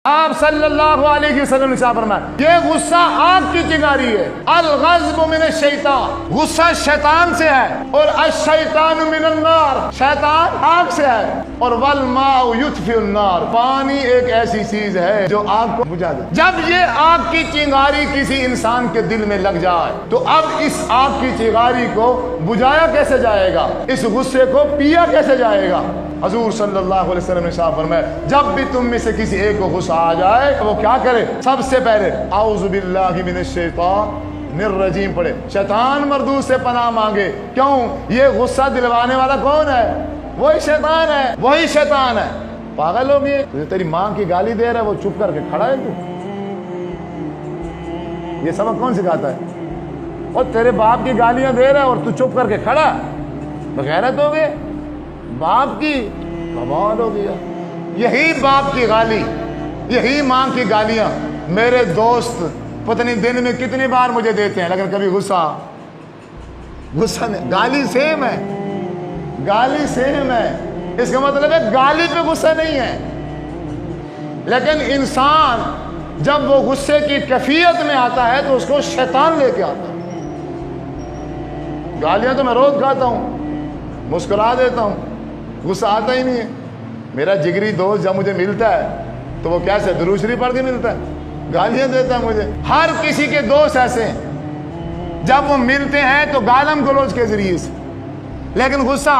آپ صلی اللہ علیہ وسلم نے فرمایا یہ غصہ آگ کی چنگاری ہے، الغضب من الشیطان، غصہ شیطان سے ہے، اور الشیطان من النار، شیطان آگ سے ہے، اور والماء یطفئ النار، پانی ایک ایسی چیز ہے جو آگ کو بجھا دے۔ جب یہ آگ کی چنگاری کسی انسان کے دل میں لگ جائے تو اب اس آگ کی چنگاری کو بجھایا کیسے جائے گا، اس غصے کو پیا کیسے جائے گا؟ حضور صلی اللہ علیہ وسلم نے ارشاد فرمایا جب بھی تم میں سے کسی ایک کو غصہ آ جائے وہ کیا کرے؟ سب سے پہلے اعوذ باللہ من الشیطان الرجیم پڑھے، شیطان مردود سے پناہ مانگے۔ کیوں؟ یہ غصہ دلوانے والا کون ہے؟ وہی شیطان ہے، وہی شیطان ہے۔ پاگل ہو گئے، تجھے تیری ماں کی گالی دے رہا ہے وہ چپ کر کے کھڑا ہے تو یہ سبق کون سکھاتا ہے؟ اور تیرے باپ کی گالیاں دے رہا ہے اور تو چپ کر کے کھڑا، بغیرت ہو گئے باپ کی، کمال ہو گیا۔ یہی باپ کی گالی، یہی ماں کی گالیاں میرے دوست پتہ نہیں دن میں کتنی بار مجھے دیتے ہیں، لیکن کبھی غصہ نہیں، گالی سیم ہے، گالی سیم ہے۔ اس کا مطلب ہے گالی پہ غصہ نہیں ہے، لیکن انسان جب وہ غصے کی کیفیت میں آتا ہے تو اس کو شیطان لے کے آتا ہے۔ گالیاں تو میں روز کھاتا ہوں، مسکرا دیتا ہوں، غصہ آتا ہی نہیں ہے۔ میرا جگری دوست جب مجھے ملتا ہے تو وہ کیسے درود شریف پڑھ کے ملتا ہے، گالیاں دیتا ہے مجھے۔ ہر کسی کے دوست ایسے ہیں، جب وہ ملتے ہیں تو گالم گلوچ کے ذریعے سے، لیکن غصہ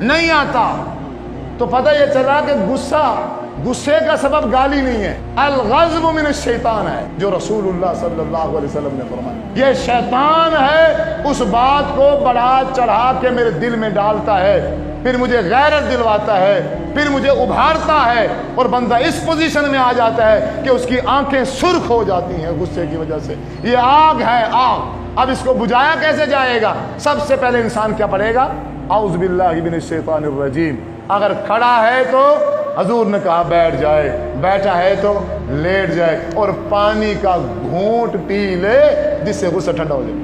نہیں آتا تو پتہ یہ چلا کہ غصے کا سبب گالی نہیں ہے، الغضب من الشیطان ہے، جو رسول اللہ صلی اللہ علیہ وسلم نے فرمایا۔ یہ شیطان ہے، اس بات کو بڑھا چڑھا کے میرے دل میں ڈالتا ہے، پھر مجھے غیرت دلواتا ہے، پھر مجھے ابھارتا ہے، اور بندہ اس پوزیشن میں آ جاتا ہے کہ اس کی آنکھیں سرخ ہو جاتی ہیں غصے کی وجہ سے۔ یہ آگ ہے، آگ۔ اب اس کو بجھایا کیسے جائے گا؟ سب سے پہلے انسان کیا پڑھے گا؟ اعوذ باللہ من الشیطان الرجیم۔ اگر کھڑا ہے تو حضور نے کہا بیٹھ جائے، بیٹھا ہے تو لیٹ جائے، اور پانی کا گھونٹ پی لے جس سے غصہ ٹھنڈا ہو جائے،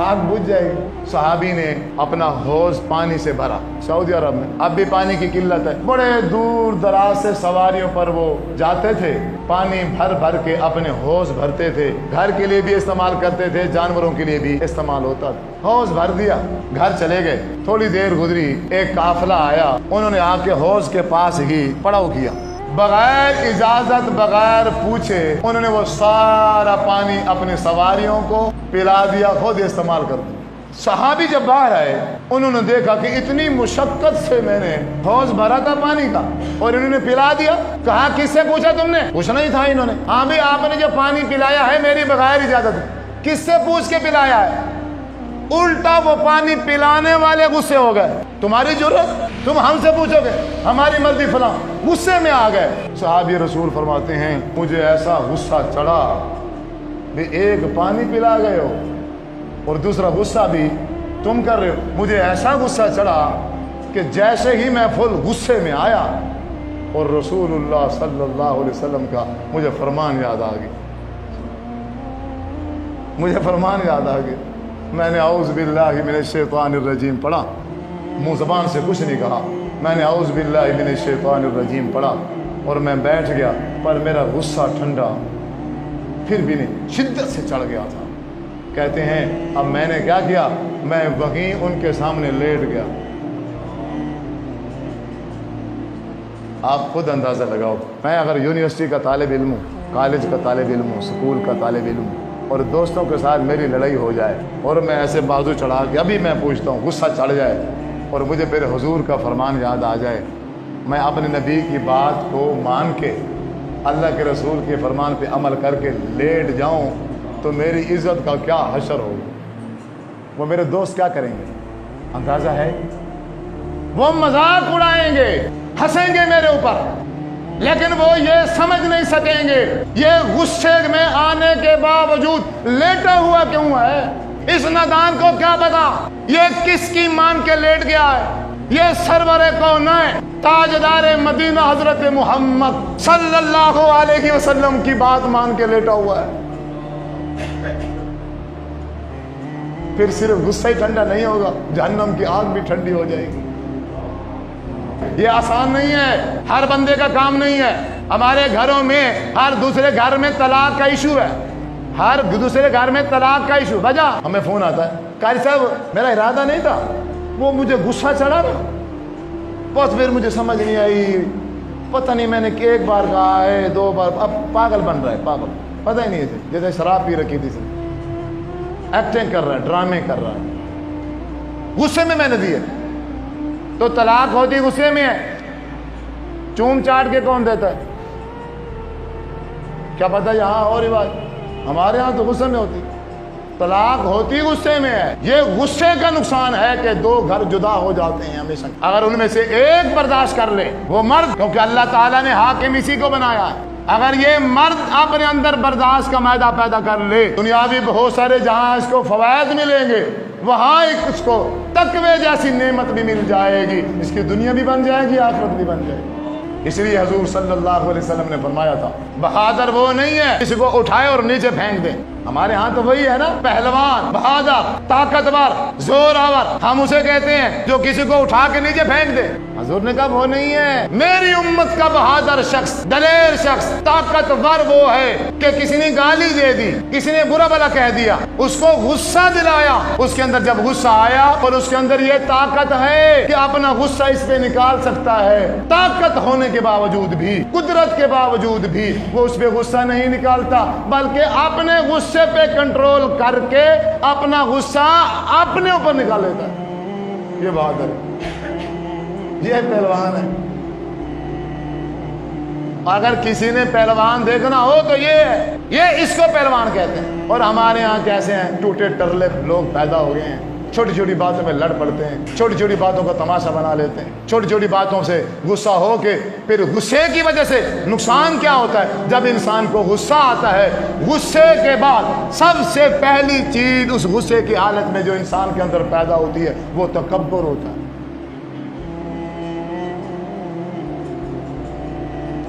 آگ بجھ جائے گی۔ صحابی نے اپنا حوض پانی سے بھرا، سعودی عرب میں اب بھی پانی کی قلت ہے، بڑے دور دراز سے سواریوں پر وہ جاتے تھے، پانی بھر بھر کے اپنے حوض بھرتے تھے، گھر کے لیے بھی استعمال کرتے تھے، جانوروں کے لیے بھی استعمال ہوتا تھا۔ حوض بھر دیا، گھر چلے گئے، تھوڑی دیر گزری، ایک قافلہ آیا، انہوں نے آ کے حوض کے پاس ہی پڑاؤ کیا، بغیر اجازت بغیر پوچھے انہوں نے وہ سارا پانی اپنی سواریوں کو پلا دیا، خود استعمال کر دیا۔ صحابی جب باہر آئے انہوں نے دیکھا کہ اتنی مشقت سے میں نے حوض بھرا تھا پانی کا اور انہوں نے پلا دیا۔ کہا کس سے پوچھا تم نے؟ پوچھنا ہی تھا انہوں نے۔ ہاں بھی آپ نے جو پانی پلایا ہے میری بغیر اجازت، کس سے پوچھ کے پلایا ہے؟ الٹا وہ پانی پلانے والے غصے ہو گئے، تمہاری جرت، تم ہم سے پوچھو گے، ہماری مرضی فلاں، غصے میں آ گئے۔ صحابی رسول فرماتے ہیں مجھے ایسا غصہ چڑھا کہ ایک پانی پلا گئے ہو اور دوسرا غصہ بھی تم کر رہے ہو۔ مجھے ایسا غصہ چڑھا کہ جیسے ہی میں فل غصے میں آیا اور رسول اللہ صلی اللہ علیہ وسلم کا مجھے فرمان یاد آ گیا، مجھے فرمان یاد آ گیا۔ میں نے اعوذ باللہ من الشیطان الرجیم پڑھا، منہ زبان سے کچھ نہیں کہا، میں نے اعوذ باللہ من الشیطان الرجیم پڑھا اور میں بیٹھ گیا، پر میرا غصہ ٹھنڈا پھر بھی نہیں، شدت سے چڑھ گیا تھا۔ کہتے ہیں اب میں نے کیا کیا؟ میں وہیں ان کے سامنے لیٹ گیا۔ آپ خود اندازہ لگاؤ، میں اگر یونیورسٹی کا طالب علم ہوں، کالج کا طالب علم ہوں، اسکول کا طالب علم ہوں، اور دوستوں کے ساتھ میری لڑائی ہو جائے اور میں ایسے بازو چڑھا کے ابھی میں پوچھتا ہوں، غصہ چڑھ جائے اور مجھے پھر حضور کا فرمان یاد آ جائے، میں اپنے نبی کی بات کو مان کے اللہ کے رسول کے فرمان پہ عمل کر کے لیٹ جاؤں تو میری عزت کا کیا حشر ہوگا؟ وہ میرے دوست کیا کریں گے؟ اندازہ ہے؟ وہ مذاق اڑائیں گے، ہنسیں گے میرے اوپر، لیکن وہ یہ سمجھ نہیں سکیں گے یہ غصے میں آنے کے باوجود لیٹا ہوا کیوں ہے۔ اس نادان کو کیا پتا یہ کس کی مان کے لیٹ گیا ہے؟ یہ سرور کونین تاجدار مدینہ حضرت محمد صلی اللہ علیہ وسلم کی بات مان کے لیٹا ہوا ہے۔ پھر صرف غصہ ہی ٹھنڈا نہیں ہوگا، جہنم کی آگ بھی ٹھنڈی ہو جائے گی۔ یہ آسان نہیں ہے، ہر بندے کا کام نہیں ہے۔ ہمارے گھروں میں ہر دوسرے گھر میں طلاق کا ایشو ہے، ہر دوسرے گھر میں طلاق کا ایشو۔ وجہ ہمیں فون آتا ہے، قاری صاحب میرا ارادہ نہیں تھا، وہ مجھے غصہ چڑھا نا، بس پھر مجھے سمجھ نہیں آئی، پتہ نہیں میں نے ایک بار کہا ہے 2 بار، اب پاگل بن رہا ہے، پاگل، پتہ ہی نہیں ہے جیسے شراب پی رکھی تھی، ایکٹنگ کر رہا ہے، ڈرامے کر رہا ہے، غصے میں نے دیے۔ تو طلاق ہوتی غصے میں ہے، چوم چاٹ کے کون دیتا ہے؟ کیا پتہ یہاں اور رواج، ہمارے ہاں تو غصے میں ہوتی، طلاق ہوتی غصے میں ہے۔ یہ غصے کا نقصان ہے کہ 2 گھر جدا ہو جاتے ہیں ہمیشہ۔ اگر ان میں سے ایک برداشت کر لے وہ مرد، کیونکہ اللہ تعالیٰ نے حاکم اسی کو بنایا ہے، اگر یہ مرد اپنے اندر برداشت کا معدہ پیدا کر لے، دنیاوی بہت سارے جہاں اس کو فوائد ملیں گے، وہاں ایک اس کو تقوی جیسی نعمت بھی مل جائے گی، اس کی دنیا بھی بن جائے گی، آخرت بھی بن جائے گی۔ اس لیے حضور صلی اللہ علیہ وسلم نے فرمایا تھا بہادر وہ نہیں ہے کسی کو اٹھائے اور نیچے پھینک دے۔ ہمارے ہاں تو وہی ہے نا، پہلوان، بہادر، طاقتور، زور آور، ہم اسے کہتے ہیں جو کسی کو اٹھا کے نیچے پھینک دے۔ حضور نے کہا وہ نہیں ہے، میری امت کا بہادر شخص، دلیر شخص، طاقتور وہ ہے کہ کسی نے گالی دے دی، کسی نے برا بھلا کہہ دیا، اس کو غصہ دلایا، اس کے اندر جب غصہ آیا اور اس کے اندر یہ طاقت ہے کہ اپنا غصہ اس پہ نکال سکتا ہے، طاقت ہونے کے باوجود بھی، قدرت کے باوجود بھی وہ اس پہ غصہ نہیں نکالتا، بلکہ اپنے غصے پہ کنٹرول کر کے اپنا غصہ اپنے اوپر نکال لیتا ہے۔ یہ بہادر ہے، یہ پہلوان ہے۔ اگر کسی نے پہلوان دیکھنا ہو تو یہ اس کو پہلوان کہتے ہیں۔ اور ہمارے ہاں کیسے ہیں، ٹوٹے ٹرلے لوگ پیدا ہو گئے ہیں، چھوٹی چھوٹی باتوں میں لڑ پڑتے ہیں، چھوٹی چھوٹی باتوں کا تماشا بنا لیتے ہیں، چھوٹی چھوٹی باتوں سے غصہ ہو کے پھر غصے کی وجہ سے نقصان کیا ہوتا ہے؟ جب انسان کو غصہ آتا ہے، غصے کے بعد سب سے پہلی چیز اس غصے کی حالت میں جو انسان کے اندر پیدا ہوتی ہے وہ تکبر ہوتا ہے۔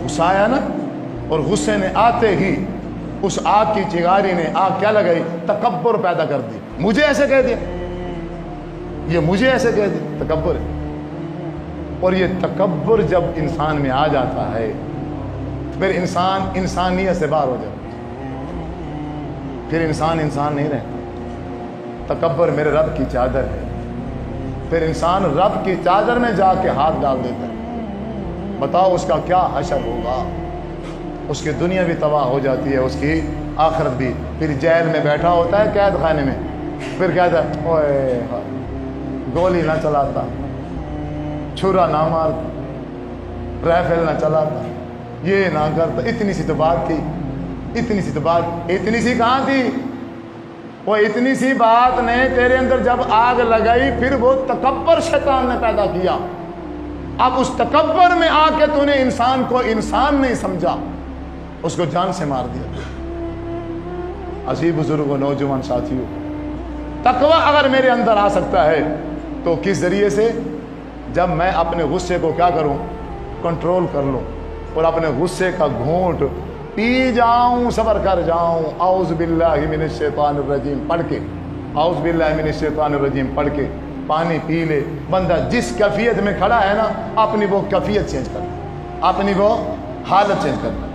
غصہ آیا نا، اور غصے نے آتے ہی اس آگ کی چنگاری نے آگ کیا لگائی؟ تکبر پیدا کر دی۔ مجھے ایسے کہہ دیا، یہ مجھے ایسے کہہ دیا، تکبر ہے۔ اور یہ تکبر جب انسان میں آ جاتا ہے پھر انسان انسانیت سے باہر ہو جاتا ہے، پھر انسان نہیں رہتا۔ تکبر میرے رب کی چادر ہے، پھر انسان رب کی چادر میں جا کے ہاتھ ڈال دیتا ہے۔ بتاؤ اس کا کیا حشر ہوگا؟ اس کی دنیا بھی تباہ ہو جاتی ہے، اس کی آخرت بھی۔ پھر جیل میں بیٹھا ہوتا ہے، قید خانے میں، پھر کہتا ہے اوئے گولی نہ چلاتا، چھرا نہ مارتا، رائفل نہ چلاتا، یہ نہ کرتا۔ اتنی سی تو بات تھی، اتنی سی تو بات، اتنی سی کہاں تھی؟ وہ اتنی سی بات نے تیرے اندر جب آگ لگائی، پھر وہ تکبر شیطان نے پیدا کیا۔ اب اس تکبر میں آ کے تو نے انسان کو انسان نہیں سمجھا، اس کو جان سے مار دیا۔ عزیز بزرگ و نوجوان ساتھیوں، تقوی اگر میرے اندر آ سکتا ہے تو کس ذریعے سے؟ جب میں اپنے غصے کو کیا کروں؟ کنٹرول کر لوں، اور اپنے غصے کا گھونٹ پی جاؤں، صبر کر جاؤں، اعوذ باللہ من الشیطان الرجیم پڑھ کے، اعوذ باللہ من الشیطان الرجیم پڑھ کے پانی پی لے۔ بندہ جس کیفیت میں کھڑا ہے نا، اپنی وہ کیفیت چینج کرنا، اپنی وہ حالت چینج کرنا۔